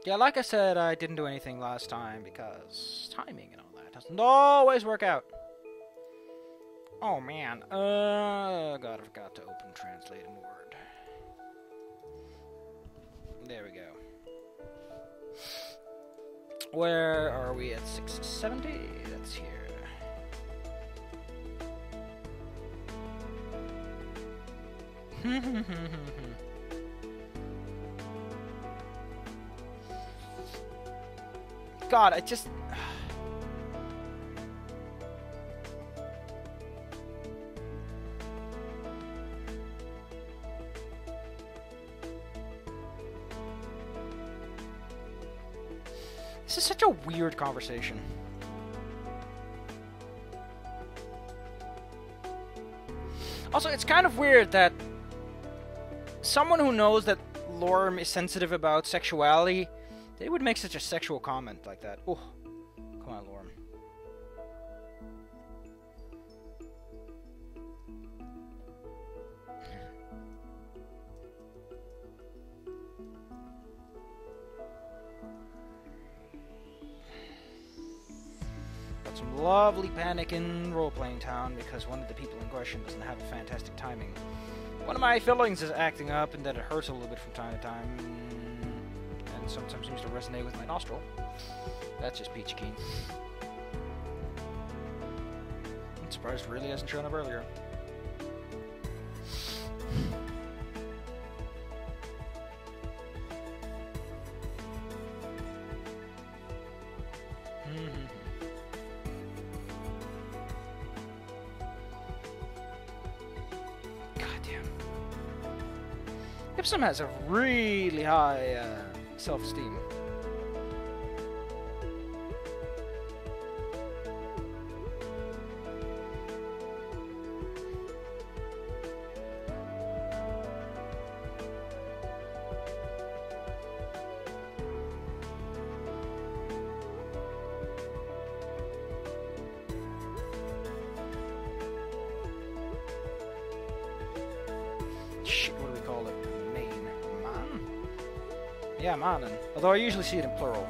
Yeah, like I said, I didn't do anything last time because timing and all that doesn't always work out. Oh man, God, I forgot to open translate in Word. There we go. Where are we at 670? That's here. God, I just... This is such a weird conversation. Also, it's kind of weird that someone who knows that Lorem is sensitive about sexuality, they would make such a sexual comment like that. Oh, come on, Lorem. Got some lovely panic in role-playing town because one of the people in question doesn't have a fantastic timing. One of my fillings is acting up and that it hurts a little bit from time to time, and sometimes seems to resonate with my nostril. That's just peachy keen. I'm surprised it really hasn't shown up earlier. Ipsum has a really high self-esteem. Shit, what do we call it? Yeah, mannen. Although I usually see it in plural.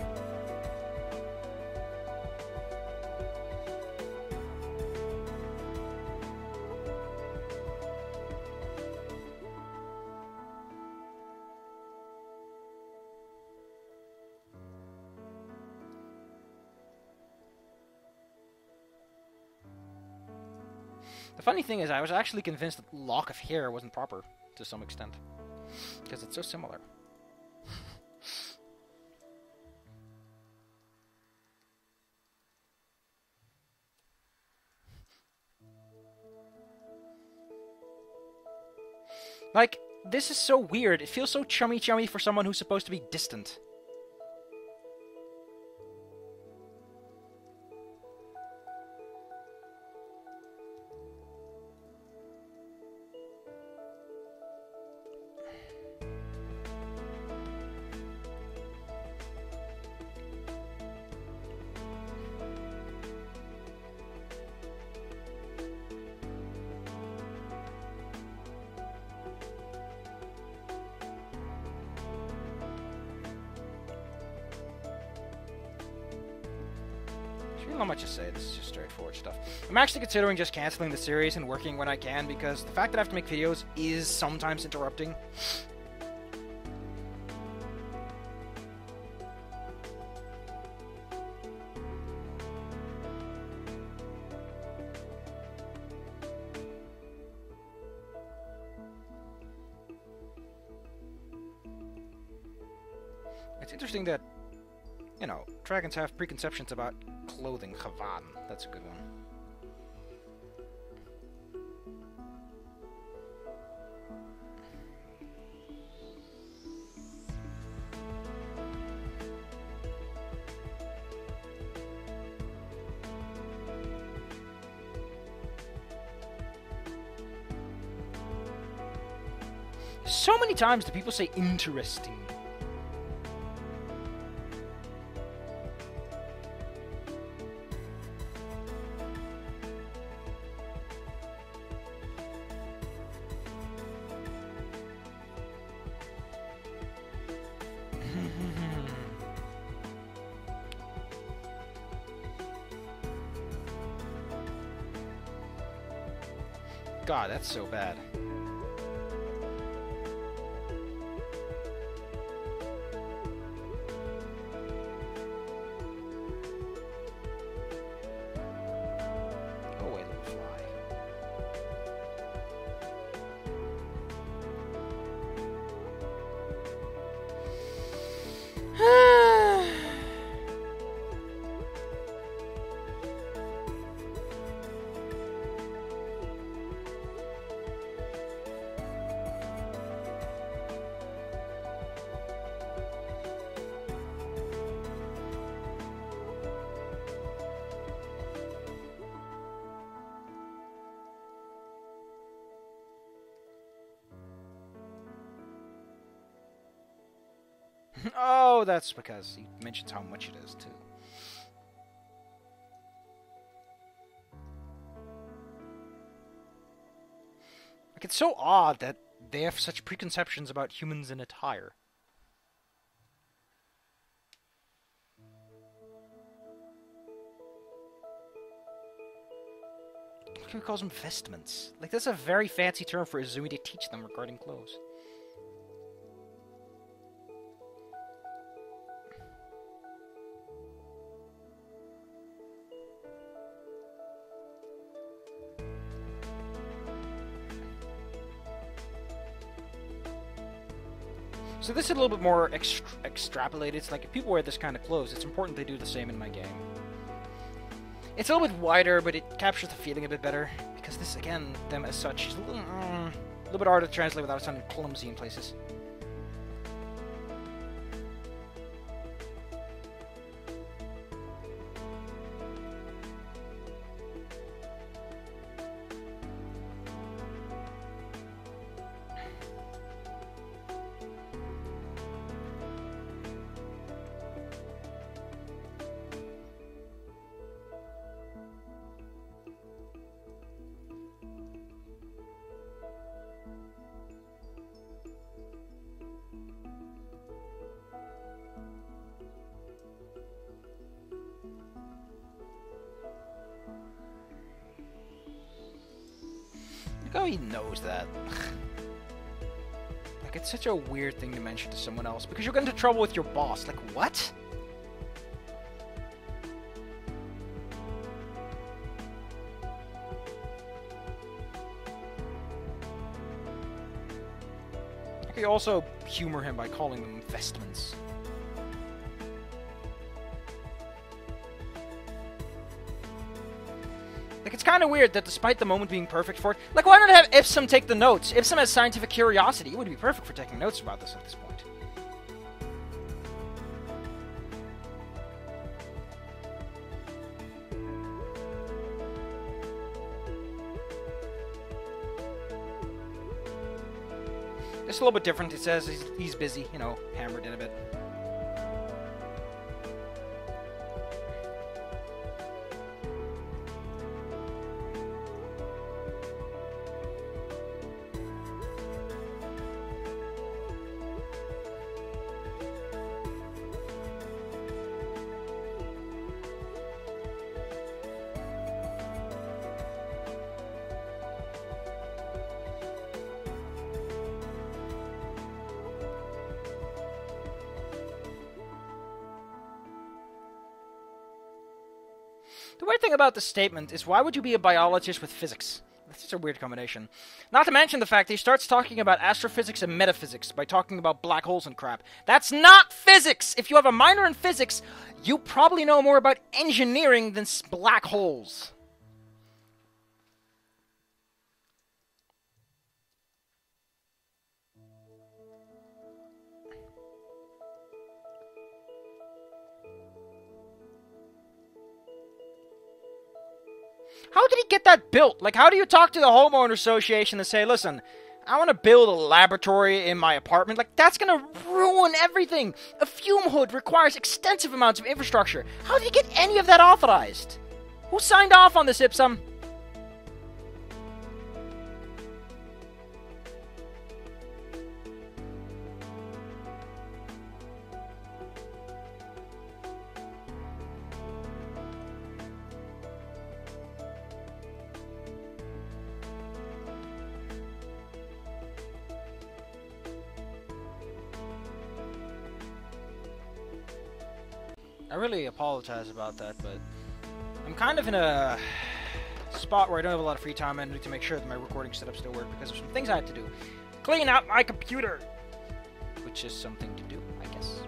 The funny thing is, I was actually convinced that lock of hair wasn't proper, to some extent. Because it's so similar. Like, this is so weird. It feels so chummy-chummy for someone who's supposed to be distant. Not much to say, this is just straightforward stuff. I'm actually considering just cancelling the series and working when I can, because the fact that I have to make videos is sometimes interrupting. It's interesting that, you know, dragons have preconceptions about clothing. Chavan. That's a good one. So many times do people say interesting. God, that's so bad. Go away, little fly. Oh, that's because he mentions how much it is, too. Like, it's so odd that they have such preconceptions about humans in attire. Look how he calls them vestments. Like, that's a very fancy term for Izumi to teach them regarding clothes. So this is a little bit more extrapolated. It's like, if people wear this kind of clothes, it's important they do the same in my game. It's a little bit wider, but it captures the feeling a bit better. Because this, again, them as such, is a little bit harder to translate without sounding clumsy in places. Oh, he knows that. Like, it's such a weird thing to mention to someone else, because you'll get into trouble with your boss. Like, what? I could also humor him by calling them vestments. Like, it's kind of weird that despite the moment being perfect for it, like, why not have Ipsum take the notes? Ipsum has scientific curiosity. It would be perfect for taking notes about this at this point. It's a little bit different. It says he's busy, you know, hammered in a bit. The weird thing about this statement is, why would you be a biologist with physics? That's just a weird combination. Not to mention the fact that he starts talking about astrophysics and metaphysics by talking about black holes and crap. That's not physics! If you have a minor in physics, you probably know more about engineering than black holes. How did he get that built? Like, how do you talk to the homeowner association and say, listen, I want to build a laboratory in my apartment? Like, that's going to ruin everything. A fume hood requires extensive amounts of infrastructure. How did he get any of that authorized? Who signed off on this, Ipsum? I really apologize about that, but I'm kind of in a spot where I don't have a lot of free time and I need to make sure that my recording setup still works because of some things I have to do. Clean out my computer! Which is something to do, I guess.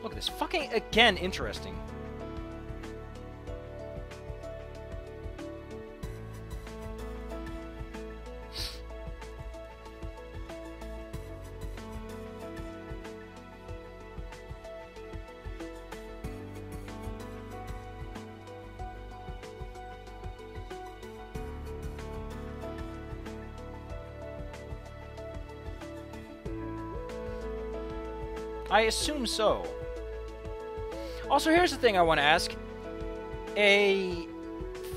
Look at this. Fucking, again, interesting. I assume so. Also, here's the thing I want to ask. A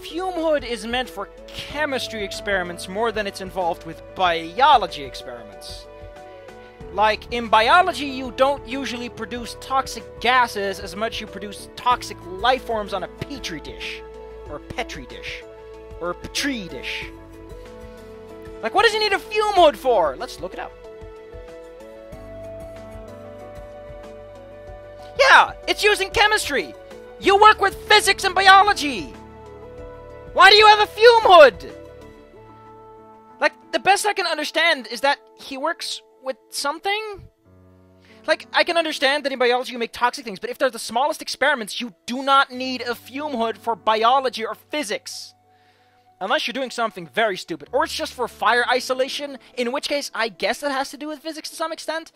fume hood is meant for chemistry experiments more than it's involved with biology experiments. Like, in biology, you don't usually produce toxic gases as much as you produce toxic life forms on a petri dish. Or a petri dish. Or a petri dish. Like, what does he need a fume hood for? Let's look it up. Yeah, it's used in chemistry. You work with physics and biology. Why do you have a fume hood? Like, the best I can understand is that he works with something? Like, I can understand that in biology you make toxic things, but if they're the smallest experiments, you do not need a fume hood for biology or physics. Unless you're doing something very stupid. Or it's just for fire isolation, in which case I guess that has to do with physics to some extent.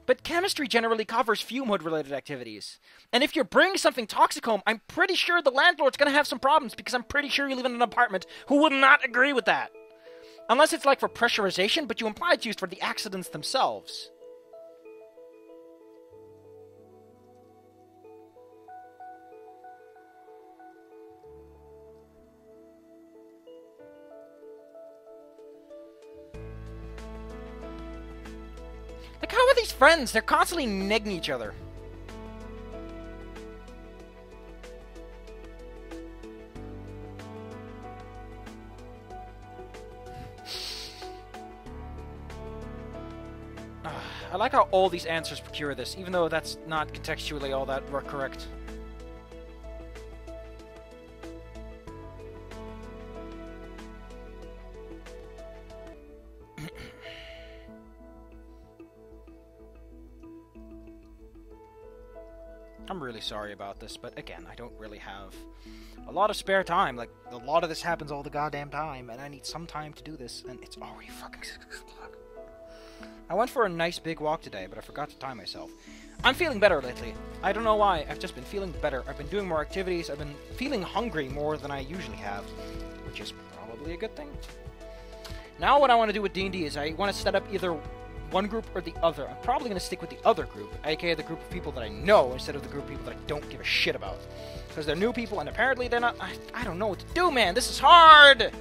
But chemistry generally covers fume hood-related activities. And if you're bringing something toxic home, I'm pretty sure the landlord's gonna have some problems, because I'm pretty sure you live in an apartment who would not agree with that. Unless it's like for pressurization, but you imply it's used for the accidents themselves. Like, how are these friends? They're constantly negging each other. I like how all these answers procure this, even though that's not contextually all that correct. I'm really sorry about this, but again, I don't really have a lot of spare time. Like, a lot of this happens all the goddamn time, and I need some time to do this, and it's already fucking 6 o'clock. I went for a nice big walk today, but I forgot to time myself. I'm feeling better lately. I don't know why, I've just been feeling better. I've been doing more activities, I've been feeling hungry more than I usually have, which is probably a good thing. Now what I want to do with D&D is I want to set up either one group or the other. I'm probably going to stick with the other group, aka the group of people that I know, instead of the group of people that I don't give a shit about. Because they're new people, and apparently they're not... I don't know what to do, man! This is hard!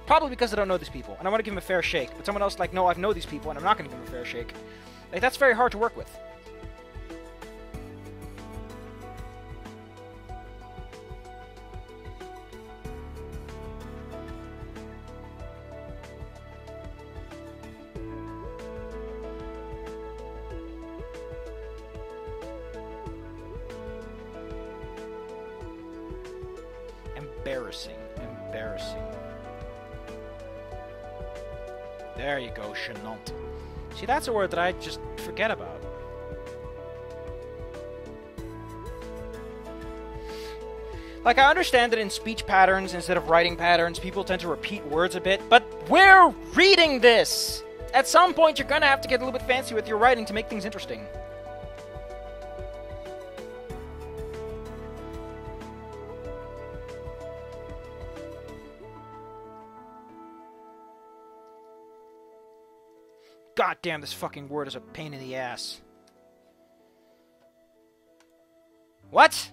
Probably because I don't know these people, and I want to give them a fair shake. But someone else like, no, I know these people, and I'm not going to give them a fair shake. Like, that's very hard to work with. Embarrassing. Embarrassing. There you go, chenant. See, that's a word that I just forget about. Like, I understand that in speech patterns, instead of writing patterns, people tend to repeat words a bit, but we're reading this! At some point, you're gonna have to get a little bit fancy with your writing to make things interesting. God damn, this fucking word is a pain in the ass. What?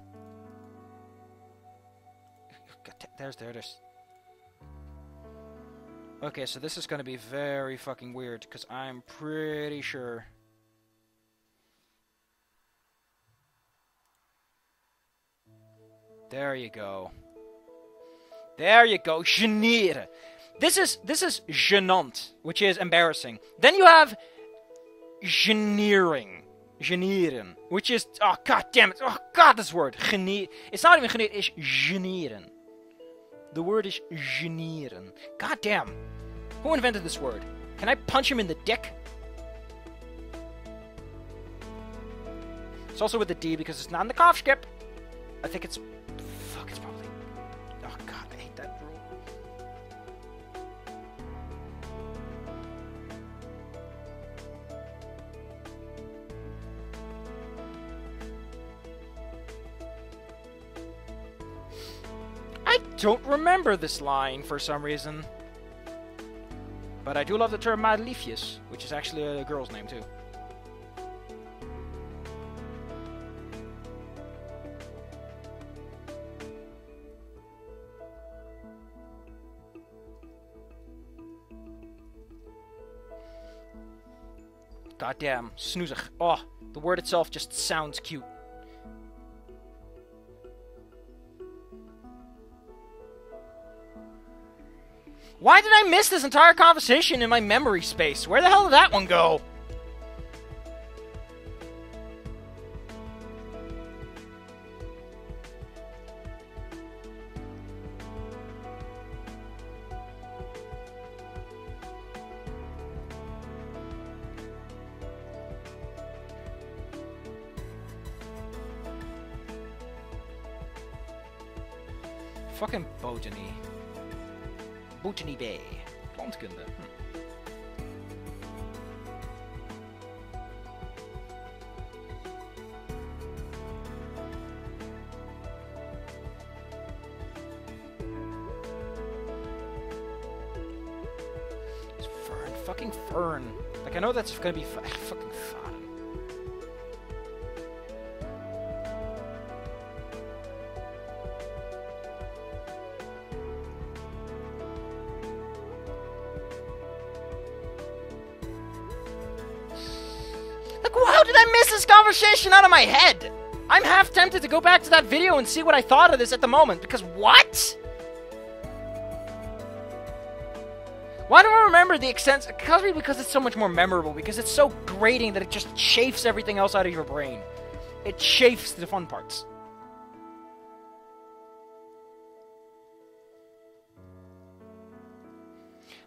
There it is. Okay, so this is gonna be very fucking weird, because I'm pretty sure... There you go. There you go, genir. This is gênant, which is embarrassing. Then you have geneering, Generen. Which is... Oh, god damn it. Oh, god, this word. It's not even generen, it's generen. The word is generen. God damn. Who invented this word? Can I punch him in the dick? It's also with the D because it's not in the cough skip. I think it's... Fuck, it's probably... Oh god, I hate that rule. I don't remember this line for some reason. But I do love the term Madliefjes, which is actually a girl's name too. Goddamn, snoozig. Oh, the word itself just sounds cute. Why did I miss this entire conversation in my memory space? Where the hell did that one go? Fucking botany. Botany Bay. Plantkunde. It's fern. Fucking fern. Like, I know that's gonna be fucking fun. This conversation out of my head. I'm half tempted to go back to that video and see what I thought of this at the moment, because what? Why do I remember the extent? Probably because it's so much more memorable, because it's so grating that it just chafes everything else out of your brain. It chafes the fun parts.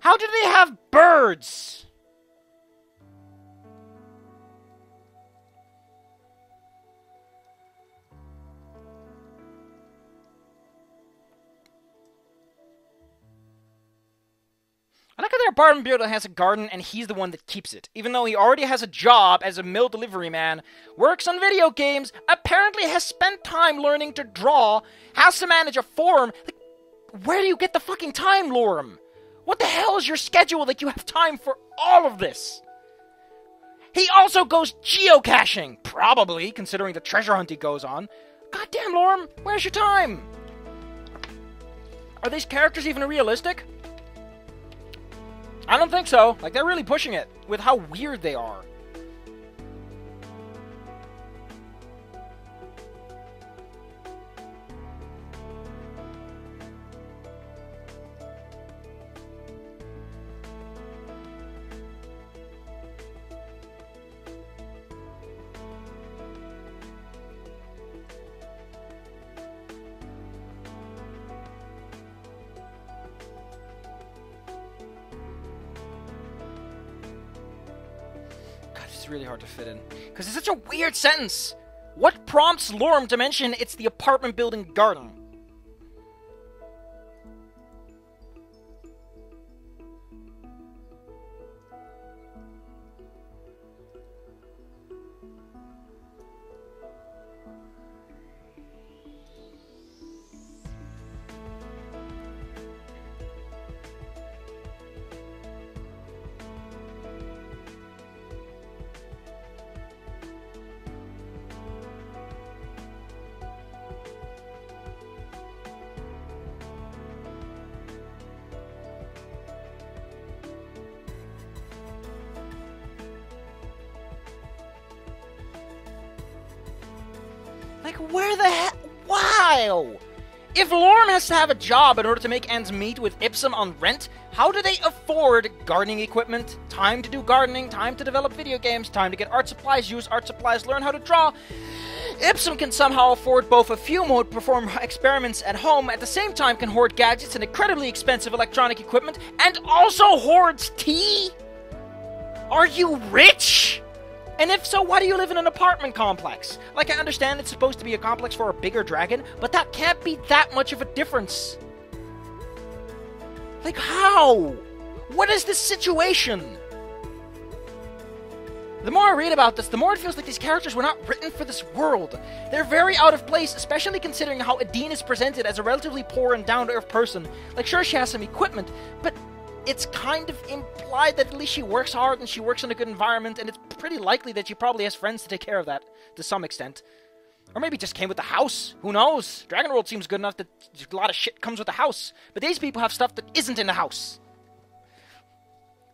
How do they have birds? I like how their apartment building has a garden and he's the one that keeps it. Even though he already has a job as a mail delivery man, works on video games, apparently has spent time learning to draw, has to manage a forum. Like, where do you get the fucking time, Lorem? What the hell is your schedule that you have time for all of this? He also goes geocaching, probably, considering the treasure hunt he goes on. Goddamn, Lorem, where's your time? Are these characters even realistic? I don't think so. Like, they're really pushing it with how weird they are. Really hard to fit in because it's such a weird sentence. What prompts Lorem to mention it's the apartment building garden? Like, where the heck? Wow! If Lorem has to have a job in order to make ends meet with Ipsum on rent, How do they afford gardening equipment, time to do gardening, time to develop video games, time to get art supplies, use art supplies, learn how to draw? Ipsum can somehow afford both a few mode perform experiments at home, at the same time can hoard gadgets and incredibly expensive electronic equipment, and also hoards tea? Are you rich? And if so, why do you live in an apartment complex? Like, I understand it's supposed to be a complex for a bigger dragon, but that can't be that much of a difference. Like, how? What is this situation? The more I read about this, the more it feels like these characters were not written for this world. They're very out of place, especially considering how Adine is presented as a relatively poor and down-to-earth person. Like, sure, she has some equipment, but it's kind of implied that at least she works hard and she works in a good environment, and it's pretty likely that she probably has friends to take care of that, to some extent. Or maybe just came with the house. Who knows? Dragon World seems good enough that a lot of shit comes with the house. But these people have stuff that isn't in the house.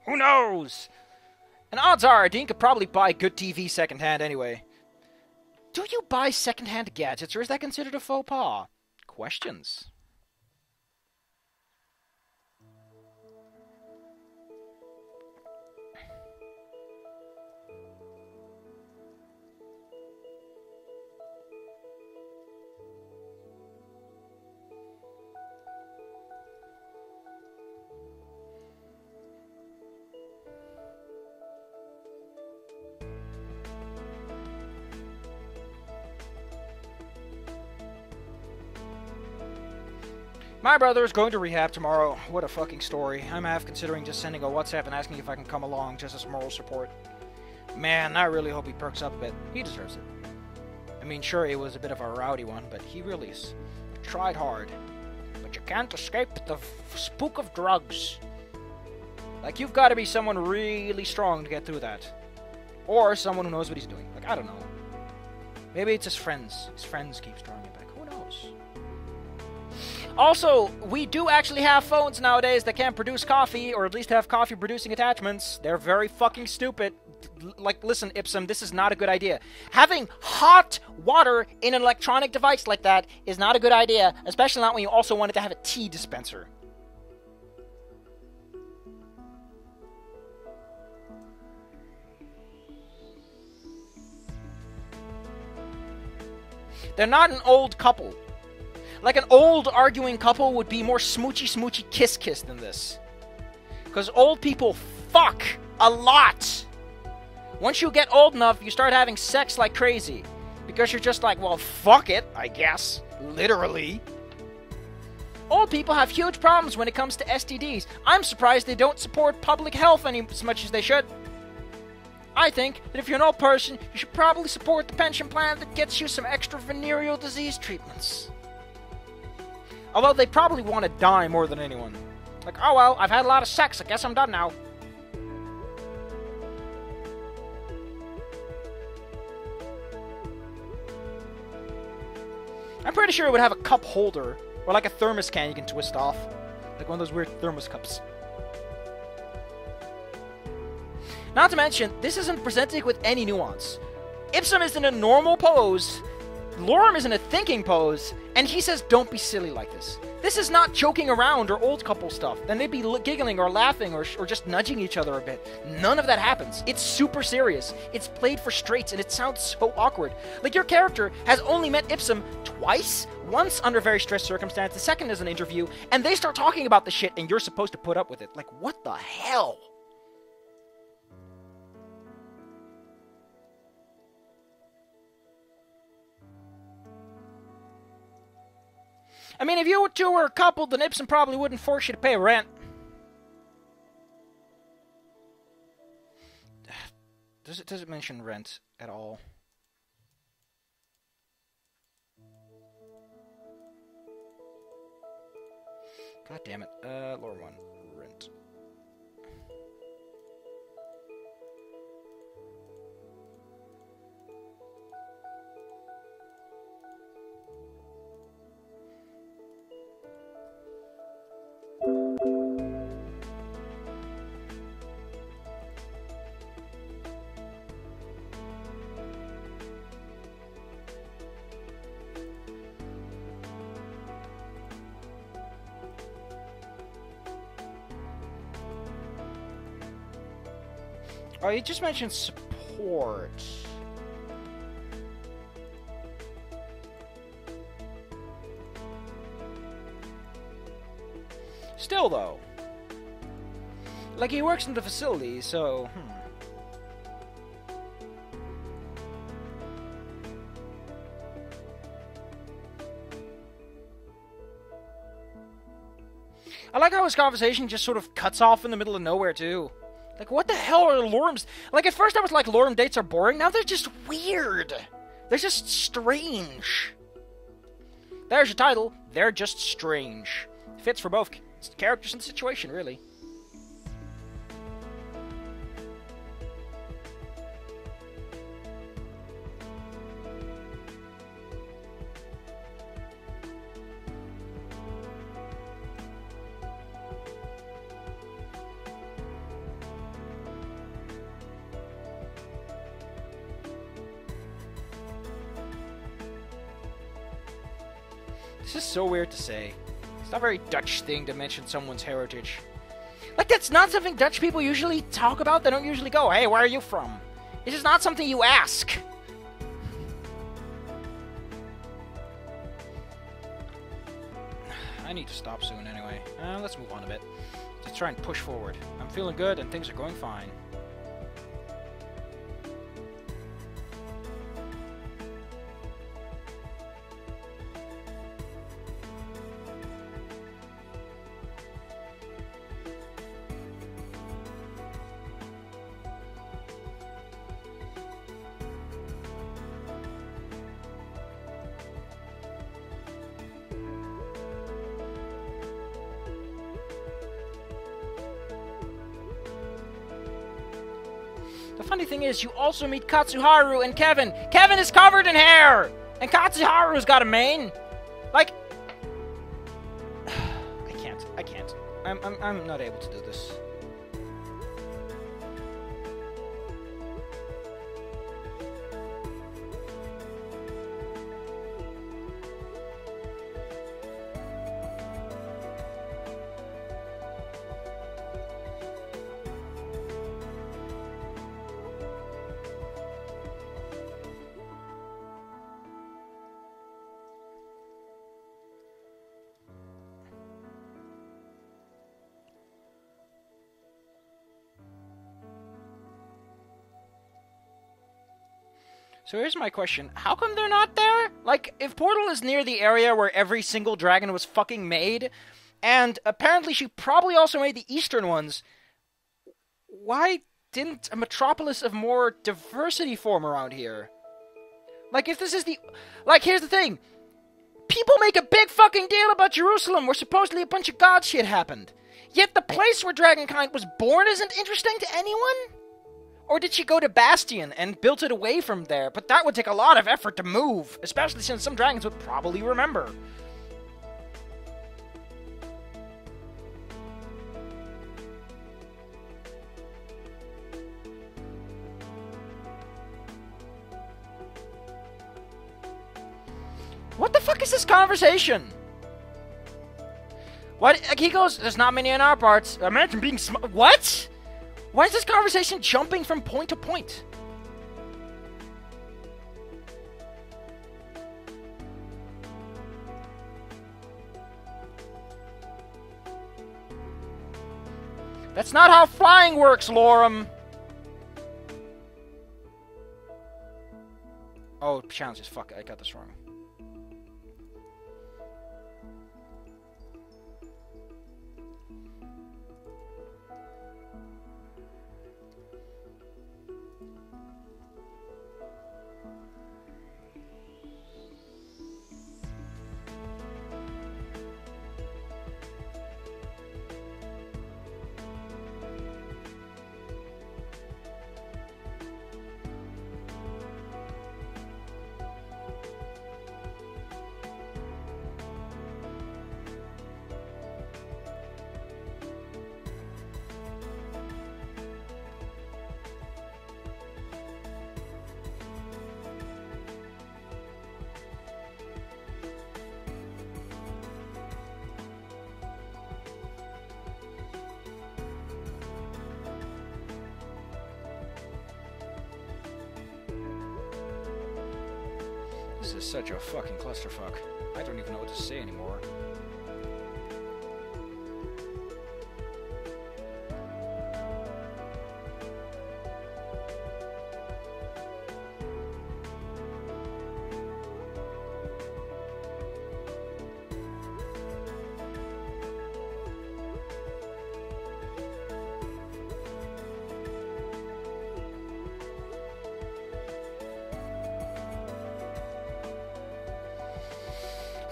Who knows? And odds are, Dean could probably buy good TV secondhand anyway. Do you buy secondhand gadgets, or is that considered a faux pas? Questions. My brother is going to rehab tomorrow. What a fucking story. I'm half considering just sending a WhatsApp and asking if I can come along, just as moral support. Man, I really hope he perks up a bit. He deserves it. I mean, sure, it was a bit of a rowdy one, but he really tried hard. But you can't escape the spook of drugs. Like, you've got to be someone really strong to get through that. Or someone who knows what he's doing. Like, I don't know. Maybe it's his friends. His friends keep drawing him back. Who knows? Also, we do actually have phones nowadays that can produce coffee, or at least have coffee-producing attachments. They're very fucking stupid. Like, listen, Ipsum, this is not a good idea. Having hot water in an electronic device like that is not a good idea, especially not when you also wanted to have a tea dispenser. They're not an old couple. Like, an old arguing couple would be more smoochy kiss than this. Because old people fuck a lot. Once you get old enough, you start having sex like crazy. Because you're just like, well, fuck it, I guess. Literally. Old people have huge problems when it comes to STDs. I'm surprised they don't support public health as much as they should. I think that if you're an old person, you should probably support the pension plan that gets you some extra venereal disease treatments. Although they probably want to die more than anyone. Like, oh well, I've had a lot of sex, I guess I'm done now. I'm pretty sure it would have a cup holder, or like a thermos can you can twist off. Like one of those weird thermos cups. Not to mention, this isn't presented with any nuance. Ipsum is in a normal pose, Lorem is in a thinking pose, and he says, don't be silly like this. This is not joking around or old couple stuff. Then they'd be giggling or laughing or just nudging each other a bit. None of that happens. It's super serious. It's played for straights, and it sounds so awkward. Like, your character has only met Ipsum twice, once under very stressed circumstances, the second is an interview, and they start talking about the shit, and you're supposed to put up with it. Like, what the hell? I mean, if you two were a couple, then Ipsum probably wouldn't force you to pay rent. Does it mention rent at all? God damn it. Lorem 1. Rent. Oh, you just mentioned support. Still, though. Like, he works in the facility, so... I like how his conversation just sort of cuts off in the middle of nowhere, too. Like, what the hell are Lorems? Like, at first I was like, Lorem dates are boring. Now they're just weird. They're just strange. There's your title. They're just strange. Fits for both characters and situation, really. This is so weird to say. It's not a very Dutch thing to mention someone's heritage. Like, that's not something Dutch people usually talk about. They don't usually go, hey, where are you from? This is not something you ask. I need to stop soon anyway. Let's move on a bit. Let's try and push forward. I'm feeling good and things are going fine. The funny thing is, you also meet Katsuharu and Kevin. Kevin is covered in hair! And Katsuharu's got a mane! Like... I can't. I'm not able to do this. So here's my question. How come they're not there? Like, if Portal is near the area where every single dragon was fucking made, and apparently she probably also made the eastern ones, why didn't a metropolis of more diversity form around here? Like, if this is the... Like, here's the thing. People make a big fucking deal about Jerusalem where supposedly a bunch of god shit happened. Yet the place where Dragonkind was born isn't interesting to anyone? Or did she go to Bastion and built it away from there? But that would take a lot of effort to move, especially since some dragons would probably remember. What the fuck is this conversation? What? Like, he goes, there's not many in our parts. Imagine being what? Why is this conversation jumping from point to point? That's not how flying works, Lorem. Oh, challenges. Fuck, I got this wrong. This is such a fucking clusterfuck. I don't even know what to say anymore.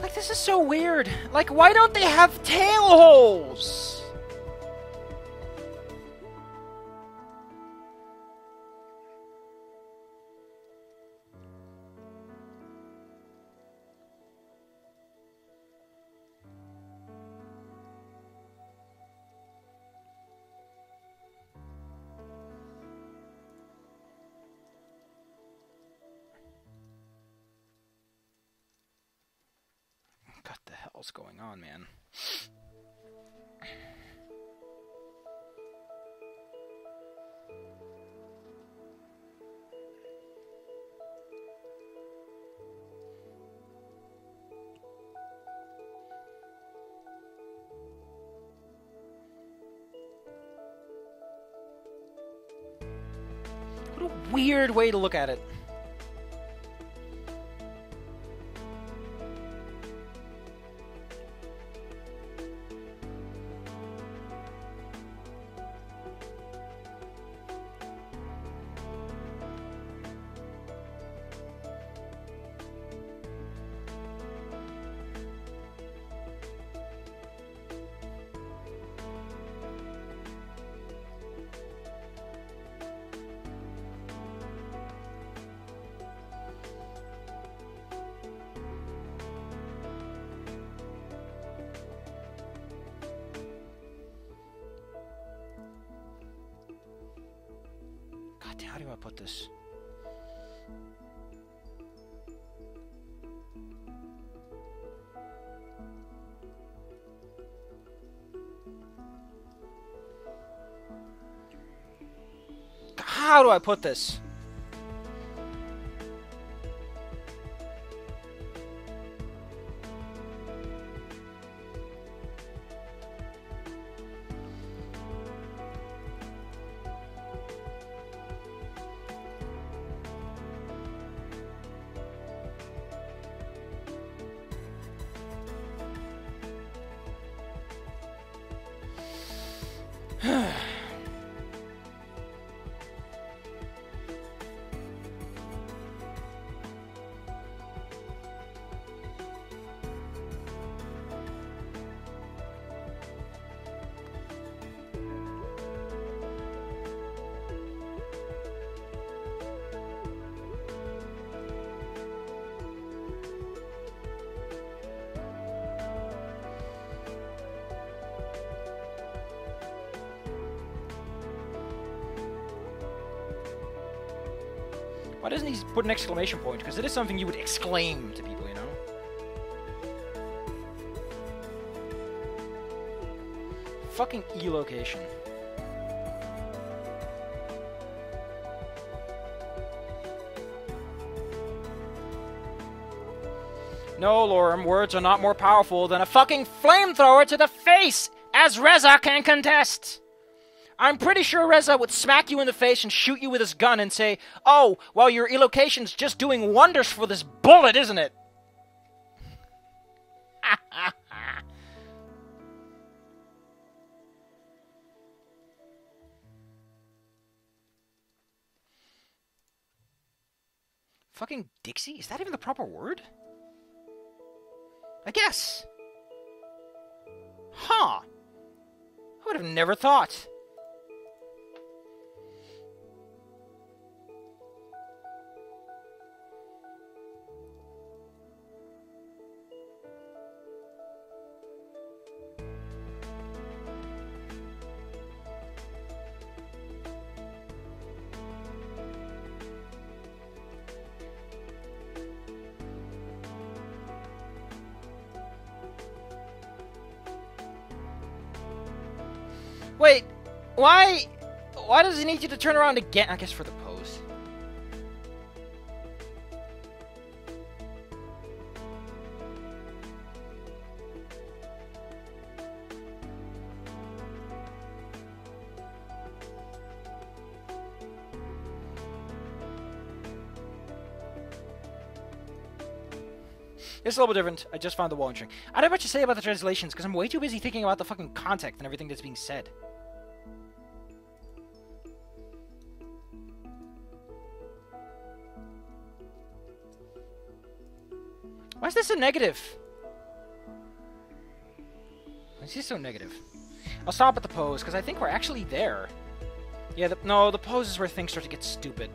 Like, this is so weird. Like, why don't they have tail holes? What the hell's going on, man? What a weird way to look at it. How do I put this? How do I put this? Why doesn't he put an exclamation point? Because it is something you would exclaim to people, you know? Fucking E-location. No, Lorem, words are not more powerful than a fucking flamethrower to the face, as Reza can contest. I'm pretty sure Reza would smack you in the face and shoot you with his gun and say, "Oh, well, your elocution's just doing wonders for this bullet, isn't it?" Fucking Dixie? Is that even the proper word? I guess. Huh. I would have never thought. Wait, why does he need you to turn around again? I guess for the pose. It's a little bit different. I just found the wall entering. I don't have much to say about the translations, because I'm way too busy thinking about the fucking context and everything that's being said. Why is this a negative? Why is this so negative? I'll stop at the pose, because I think we're actually there. Yeah, no, the pose is where things start to get stupid.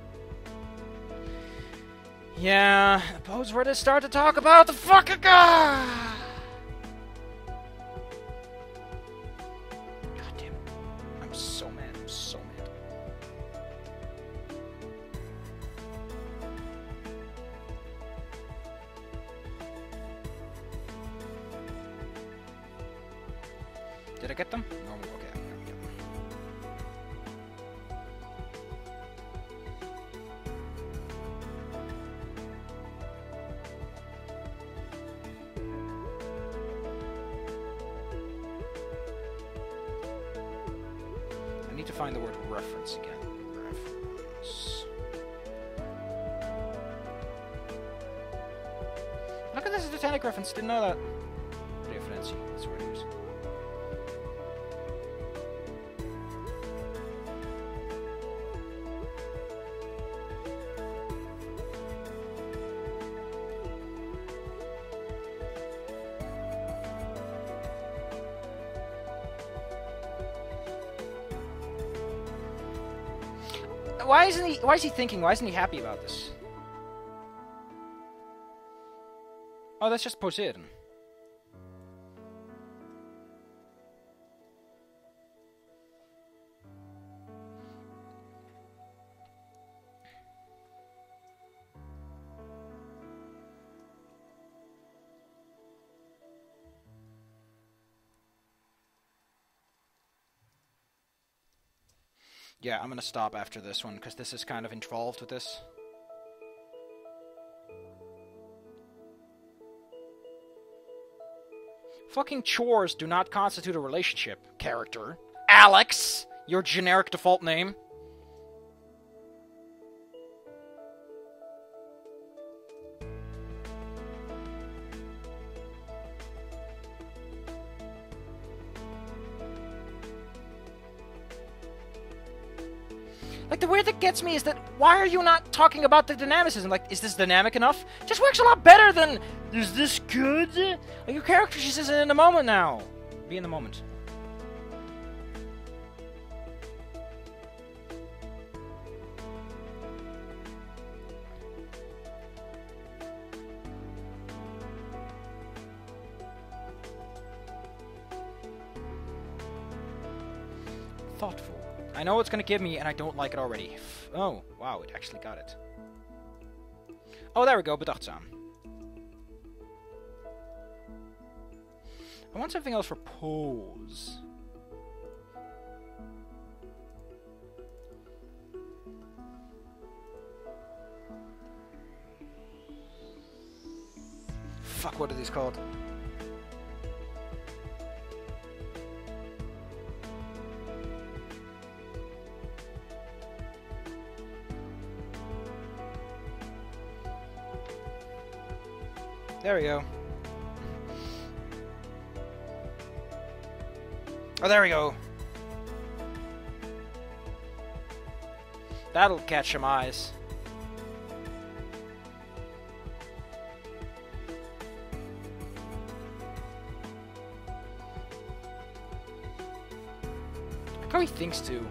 Yeah, the pose is where they start to talk about the fucking God damn it. I'm so mad, I'm so mad. Did I get them? No, okay. I need to find the word reference again. Reference. Look at this Titanic reference. Didn't know that. Reference. That's what it is. Why is he thinking? Why isn't he happy about this? Oh, that's just Poseidon. Yeah, I'm gonna stop after this one, because this is kind of involved with this. Fucking chores do not constitute a relationship, character. Alex! Your generic default name. Like, the weird that gets me is that, why are you not talking about the dynamicism? Like, is this dynamic enough? Just works a lot better than, is this good? Like, your character just isn't in the moment now. Be in the moment. Thoughtful. I know it's gonna give me, and I don't like it already. Oh, wow, it actually got it. Oh, there we go, bedachtzaam. I want something else for pose. Fuck, what are these called? There we go. Oh, there we go. That'll catch some eyes. Look how he thinks too.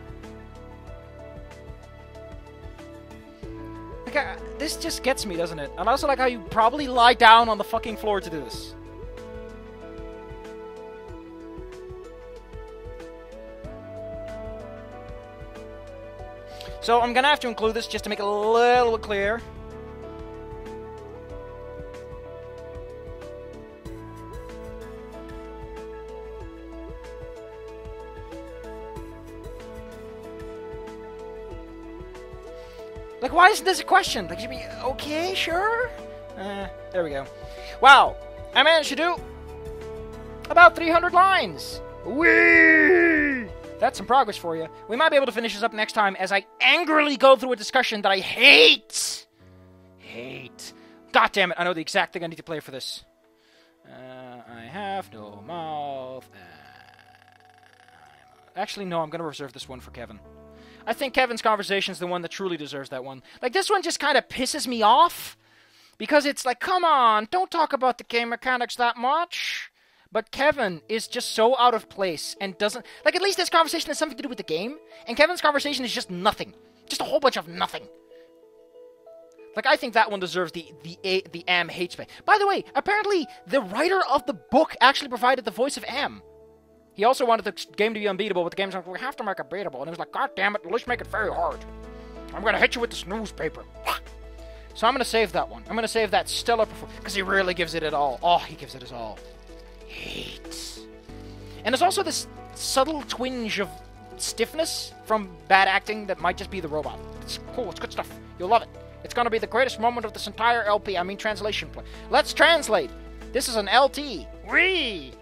This just gets me, doesn't it? And I also like how you probably lie down on the fucking floor to do this. So I'm gonna have to include this just to make it a little bit clear. Like, why isn't this a question? Like, you'd be, okay, sure? There we go. Wow, I managed to do about 300 lines. Whee! That's some progress for you. We might be able to finish this up next time as I angrily go through a discussion that I hate. God damn it, I know the exact thing I need to play for this. I have no mouth. Actually, no, I'm going to reserve this one for Kevin. I think Kevin's conversation is the one that truly deserves that one. Like, this one just kind of pisses me off. Because it's like, come on, don't talk about the game mechanics that much. But Kevin is just so out of place and doesn't... Like, at least this conversation has something to do with the game. And Kevin's conversation is just nothing. Just a whole bunch of nothing. Like, I think that one deserves the Am hate spec. By the way, apparently, the writer of the book actually provided the voice of Am. He also wanted the game to be unbeatable, but the game's like, we have to make it beatable. And he was like, God damn it, let's make it very hard. I'm going to hit you with this newspaper. So I'm going to save that one. I'm going to save that stellar performance, because he really gives it all. Oh, he gives it his all. Hate. And there's also this subtle twinge of stiffness from bad acting that might just be the robot. It's cool, it's good stuff. You'll love it. It's going to be the greatest moment of this entire LP, I mean translation play. Let's translate. This is an LT. Whee!